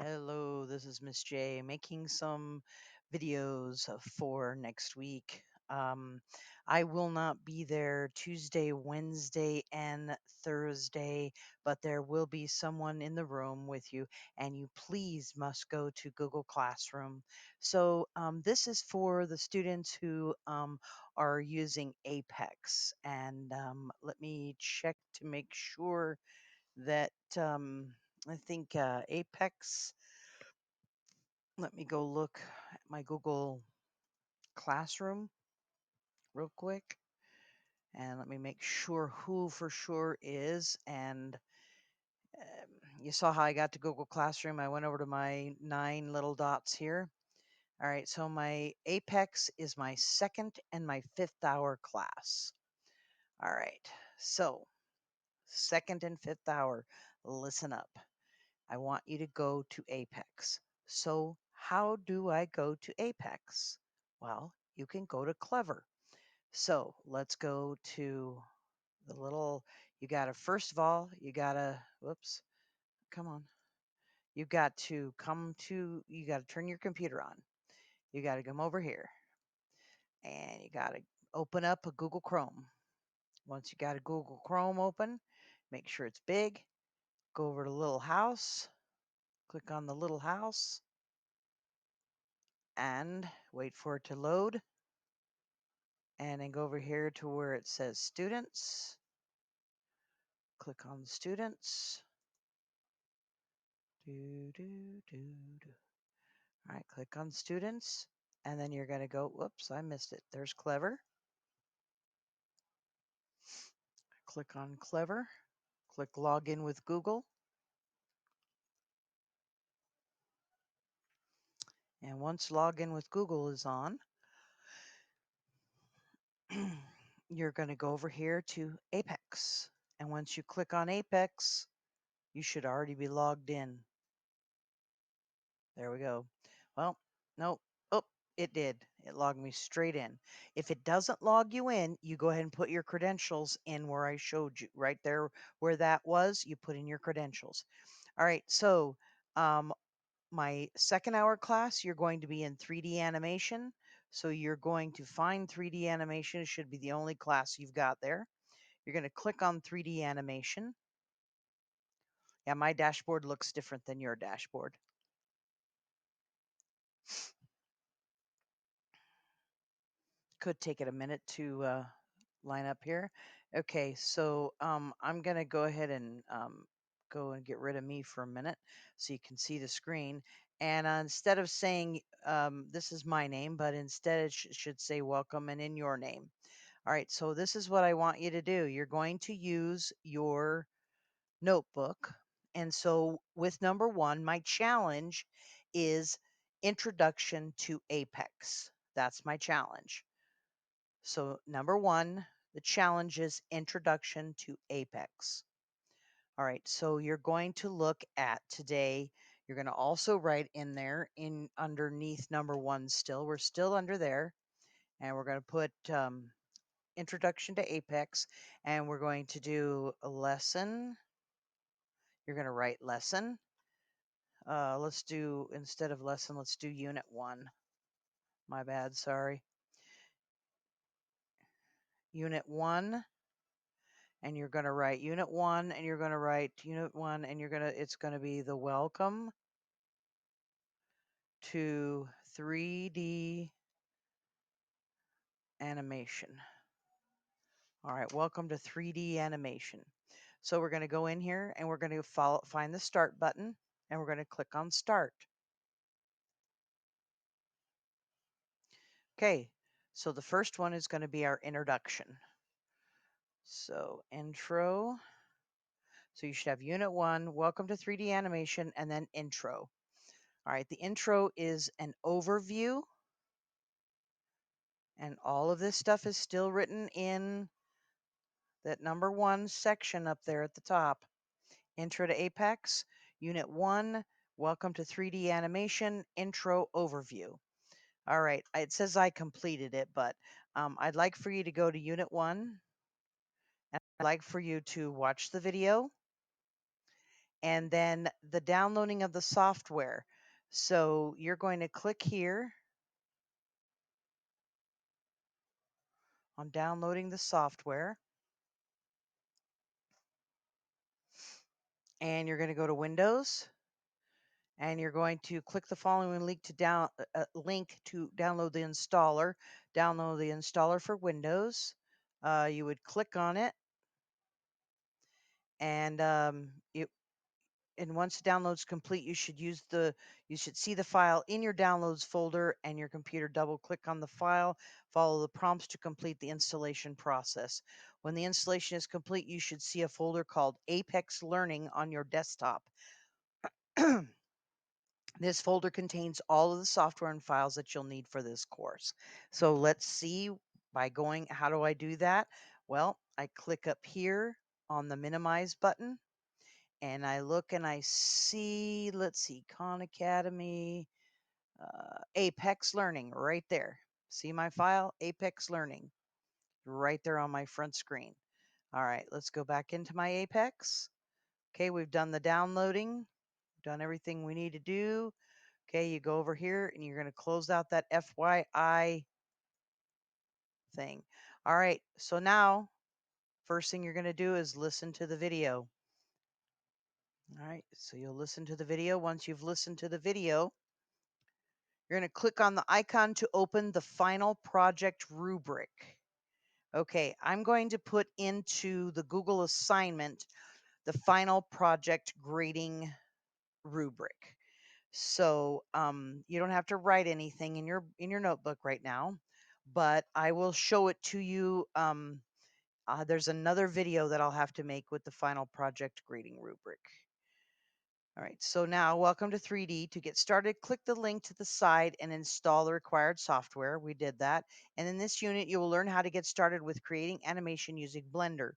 Hello, this is Miss J making some videos for next week. Um, I will not be there Tuesday, Wednesday, and Thursday, but there will be someone in the room with you, and you please must go to Google Classroom. So, this is for the students who are using Apex, and let me check to make sure that I think Apex. Let me go look at my Google Classroom real quick and let me make sure who for sure is. And you saw how I got to Google Classroom. I went over to my 9 little dots here. All right, so my Apex is my second and my 5th hour class. All right, so second and 5th hour, listen up. I want you to go to Apex. So, how do I go to Apex? Well, you can go to Clever. So, let's go to the little, you got to, first of all, you got to, whoops, come on. You got to you got to turn your computer on. You got to come over here and you got to open up a Google Chrome. Once you got a Google Chrome open, make sure it's big. Go over to Little House, click on the little house, and wait for it to load. And then go over here to where it says students. Click on students. Do, do, do, do. All right, click on students. And then you're going to go, whoops, I missed it. There's Clever. Click on Clever. Click login with Google. And once login with Google is on, you're going to go over here to Apex. And once you click on Apex, you should already be logged in. There we go. Well, nope. Oh, it did. It logged me straight in. If it doesn't log you in, you go ahead and put your credentials in where I showed you. Right there where that was, you put in your credentials. All right, so my second hour class, you're going to be in 3D animation. So you're going to find 3D animation. It should be the only class you've got there. You're going to click on 3D animation. Yeah, my dashboard looks different than your dashboard. Could take it a minute to line up here. Okay, so I'm going to go ahead and go and get rid of me for a minute so you can see the screen. And instead of saying this is my name, but instead it should say welcome and in your name. All right, so this is what I want you to do. You're going to use your notebook. And so with number 1, my challenge is Introduction to Apex. That's my challenge. So number 1, the challenge is Introduction to Apex. All right, so you're going to look at today. You're going to also write in there in underneath number 1 still. We're still under there. And we're going to put Introduction to Apex. And we're going to do a lesson. You're going to write lesson. Let's do, instead of lesson, let's do unit 1. My bad, sorry. Unit 1. And you're going to write unit 1 and you're going to write unit 1 and it's going to be the welcome to 3D animation. All right, welcome to 3D animation. So we're going to go in here and we're going to find the start button and we're going to click on start. Okay, so the first one is going to be our introduction. So intro. So you should have unit 1, welcome to 3D animation, and then intro. All right, the intro is an overview. And all of this stuff is still written in that number 1 section up there at the top. Intro to Apex, Unit 1, welcome to 3D animation, intro overview. All right, it says I completed it, but I'd like for you to go to Unit 1. And I'd like for you to watch the video and then the downloading of the software. So you're going to click here on downloading the software, and you're going to go to Windows, and you're going to click the following link to download the installer. Download the installer for Windows. You would click on it, and once the download's complete, you should see the file in your downloads folder, and your computer double click on the file, follow the prompts to complete the installation process. When the installation is complete, you should see a folder called Apex Learning on your desktop. This folder contains all of the software and files that you'll need for this course. So let's see how do I do that? Well, I click up here on the minimize button, and I look and I see, let's see, Khan Academy, Apex Learning right there. See my file, Apex Learning, right there on my front screen. All right, let's go back into my Apex. Okay, we've done the downloading, done everything we need to do. Okay, you go over here and you're going to close out that FYI thing. All right, so now, first thing you're going to do is listen to the video. All right, so you'll listen to the video. Once you've listened to the video, you're going to click on the icon to open the final project rubric. Okay, I'm going to put into the Google assignment the final project grading rubric. So you don't have to write anything in your notebook right now, but I will show it to you. There's another video that I'll have to make with the final project grading rubric. All right, so now welcome to 3D. To get started, click the link to the side and install the required software. We did that. And in this unit, you will learn how to get started with creating animation using Blender.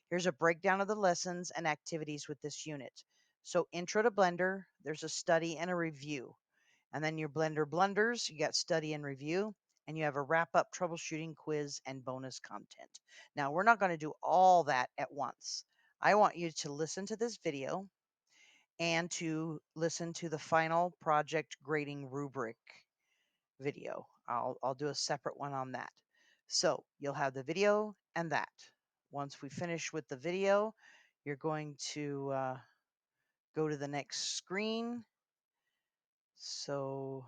Here's a breakdown of the lessons and activities with this unit. So intro to Blender, there's a study and a review. And then your Blender blunders, you got study and review, and you have a wrap up troubleshooting quiz and bonus content. Now, we're not going to do all that at once. I want you to listen to this video and to listen to the final project grading rubric video. I'll do a separate one on that. So you'll have the video and that. Once we finish with the video, you're going to go to the next screen. So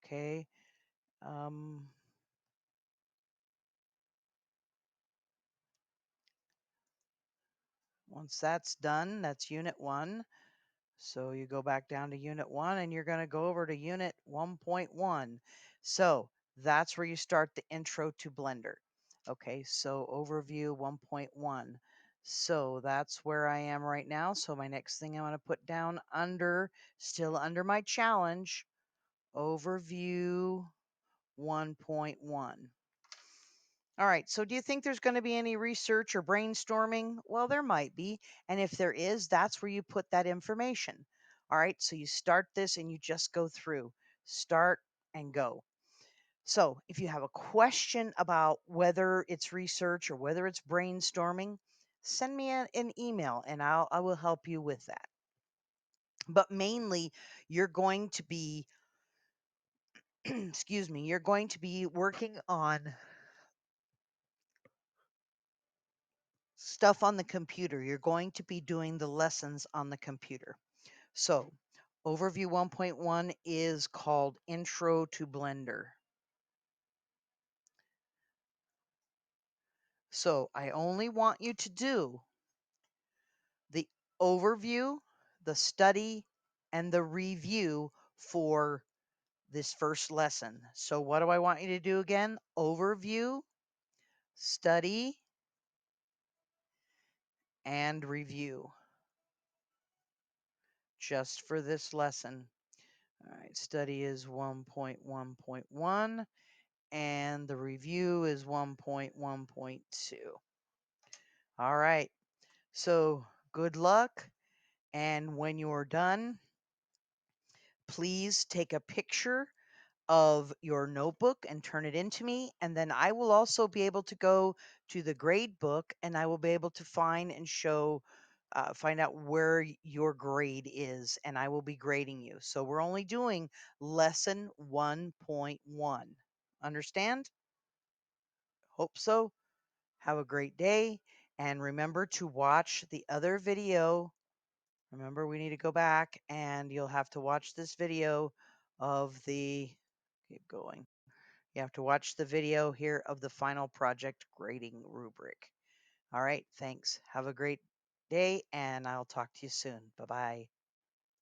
okay. Um, Once that's done, that's unit 1. So you go back down to unit 1 and you're going to go over to unit 1.1. So that's where you start the intro to Blender. Okay, so overview 1.1. So that's where I am right now. So my next thing I want to put down still under my challenge, overview 1.1. All right, so do you think there's going to be any research or brainstorming? Well, there might be. And if there is, that's where you put that information. All right, so you start this and you just go through, start and go. So if you have a question about whether it's research or whether it's brainstorming, send me an email and I will help you with that. But mainly, you're going to be, excuse me, you're going to be working on stuff on the computer. You're going to be doing the lessons on the computer. So, overview 1.1 is called Intro to Blender. So, I only want you to do the overview, the study, and the review for this first lesson. So, what do I want you to do again? Overview, study, and review. Just for this lesson. All right, study is 1.1.1 and the review is 1.1.2. All right, so good luck. And when you're done, please take a picture of your notebook and turn it into me. And then I will also be able to go to the grade book and I will be able to find and show find out where your grade is, and I will be grading you. So we're only doing lesson 1.1. Understand? Hope so. Have a great day. And remember to watch the other video. Remember, we need to go back and you'll have to watch this video of the, keep going. You have to watch the video here of the final project grading rubric. All right. Thanks. Have a great day and I'll talk to you soon. Bye bye.